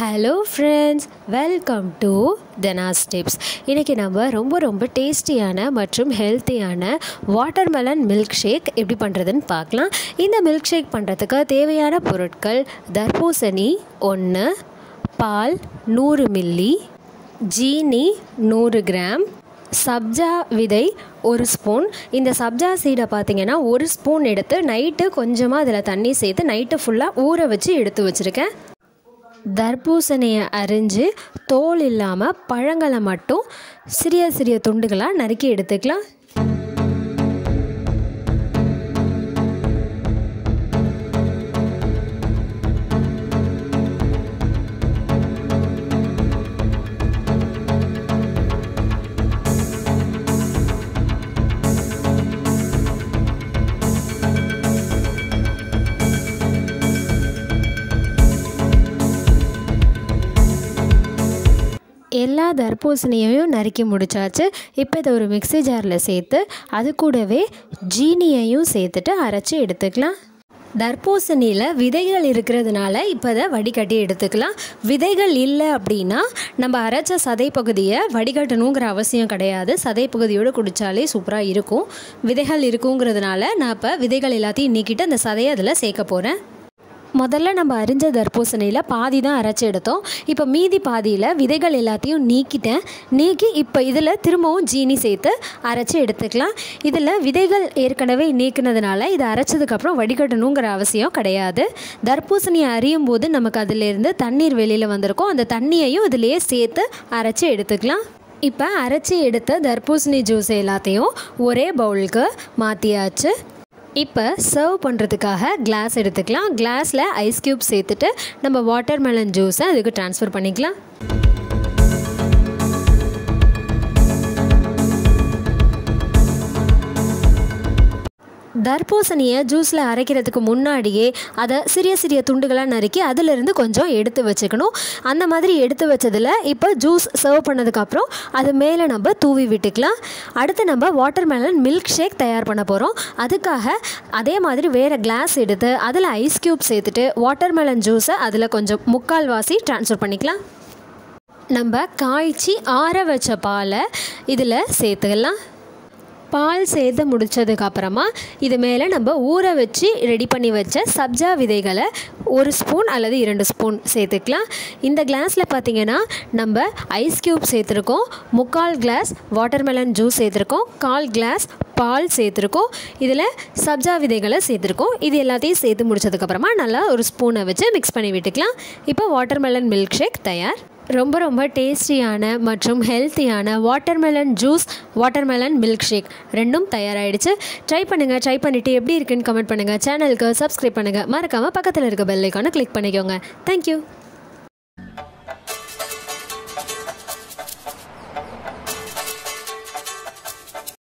Hello friends, welcome to Dhana's tips. இன்றைக்கி நம்ம ரொம்ப டேஸ்டியான மற்றும் ஹெல்த்தியான வாட்டர்மெலன் மில்க் ஷேக் எப்படி பண்ணுறதுன்னு பார்க்கலாம். இந்த மில்க் ஷேக் பண்ணுறதுக்கு தேவையான பொருட்கள்: தர்பூசணி 1, பால் 100 மில்லி, ஜீனி 100 கிராம், சப்ஜா விதை 1 ஸ்பூன். இந்த சப்ஜா சீடை பார்த்திங்கன்னா 1 ஸ்பூன் எடுத்து நைட்டு கொஞ்சமாக அதில் தண்ணி சேர்த்து நைட்டு ஃபுல்லாக ஊற வச்சு எடுத்து வச்சுருக்கேன். தர்பூசணியை அரிஞ்சு தோல் இல்லாமல் பழங்களை மட்டும் சிறிய சிறிய துண்டுகளாக நறுக்கி எடுத்துக்கலாம். எல்லா தர்பூசணியையும் நறுக்கி முடிச்சாச்சு. இப்போ இதை ஒரு மிக்ஸி ஜாரில் சேர்த்து அது கூடவே ஜீனியையும் சேர்த்துட்டு அரைச்சி எடுத்துக்கலாம். தர்பூசணியில் விதைகள் இருக்கிறதுனால இப்போ அதை வடிகட்டி எடுத்துக்கலாம். விதைகள் இல்லை அப்படின்னா நம்ம அரைச்ச சதை பகுதியை வடிகட்டணுங்கிற அவசியம் கிடையாது. சதை பகுதியோடு குடித்தாலே சூப்பராக இருக்கும். விதைகள் இருக்குங்கிறதுனால நான் இப்போ விதைகள் எல்லாத்தையும் நீக்கிட்டு அந்த சதையை அதில் சேர்க்க போகிறேன். முதல்ல நம்ம அரிஞ்ச தர்பூசணியில் பாதி தான் அரைச்சி எடுத்தோம். இப்போ மீதி பாதியில் விதைகள் எல்லாத்தையும் நீக்கி இப்போ இதில் திரும்பவும் ஜீனி சேர்த்து அரைச்சி எடுத்துக்கலாம். இதில் விதைகள் ஏற்கனவே நீக்கினதுனால இதை அரைச்சதுக்கப்புறம் வடிகட்டணுங்கிற அவசியம் கிடையாது. தர்பூசணியை அரியும் போது நமக்கு அதிலேருந்து தண்ணீர் வெளியில் வந்திருக்கும். அந்த தண்ணியையும் இதிலேயே சேர்த்து அரைச்சி எடுத்துக்கலாம். இப்போ அரைச்சி எடுத்த தர்பூசணி ஜூஸ் எல்லாத்தையும் ஒரே பவுலுக்கு மாற்றியாச்சு. இப்போ சர்வ் பண்ணுறதுக்காக கிளாஸ் எடுத்துக்கலாம். கிளாஸில் ஐஸ் க்யூப் சேர்த்துட்டு நம்ம வாட்டர்மெலன் ஜூஸை அதுக்கு ட்ரான்ஸ்ஃபர் பண்ணிக்கலாம். தர்பூசணியை ஜூஸில் அரைக்கிறதுக்கு முன்னாடியே அதை சிறிய சிறிய துண்டுகளாக நறுக்கி அதிலிருந்து கொஞ்சம் எடுத்து வச்சுக்கணும். அந்த மாதிரி எடுத்து வச்சதில் இப்போ ஜூஸ் சர்வ் பண்ணதுக்கப்புறம் அது மேலே நம்ம தூவி விட்டுக்கலாம். அடுத்து நம்ம வாட்டர்மெலன் மில்க் ஷேக் தயார் பண்ண போகிறோம். அதுக்காக அதே மாதிரி வேறு கிளாஸ் எடுத்து அதில் ஐஸ் க்யூப் சேர்த்துட்டு வாட்டர்மெலன் ஜூஸை அதில் கொஞ்சம் முக்கால்வாசி ட்ரான்ஸ்ஃபர் பண்ணிக்கலாம். நம்ம காய்ச்சி ஆற வச்ச பாலை இதில் சேர்த்துக்கலாம். பால் சேர்த்து முடித்ததுக்கப்புறமா இது மேலே நம்ம ஊற வச்சு ரெடி பண்ணி வச்ச சப்ஜா விதைகளை 1 ஸ்பூன் அல்லது 2 ஸ்பூன் சேர்த்துக்கலாம். இந்த கிளாஸில் பார்த்திங்கன்னா நம்ம ஐஸ் க்யூப் சேர்த்துருக்கோம், 3/4 கிளாஸ் வாட்டர்மெலன் ஜூஸ் சேர்த்துருக்கோம், 1/4 கிளாஸ் பால் சேர்த்துருக்கோம், இதில் சப்ஜா விதைகளை சேர்த்துருக்கோம். இது எல்லாத்தையும் சேர்த்து முடித்ததுக்கப்புறமா நல்லா ஒரு ஸ்பூனை வச்சு மிக்ஸ் பண்ணி விட்டுக்கலாம். இப்போ வாட்டர்மெலன் மில்க் ஷேக் தயார். ரொம்ப டேஸ்டியான மற்றும் ஹெல்த்தியான watermelon juice, watermelon milkshake ரெண்டும் தயாராகிடுச்சு. ட்ரை பண்ணிவிட்டு எப்படி இருக்குன்னு கமெண்ட் பண்ணுங்கள். சேனலுக்கு சப்ஸ்கிரைப் பண்ணுங்கள். மறக்காமல் பக்கத்தில் இருக்க பெல் ஐக்கானை கிளிக் பண்ணிக்கோங்க. தேங்க்யூ.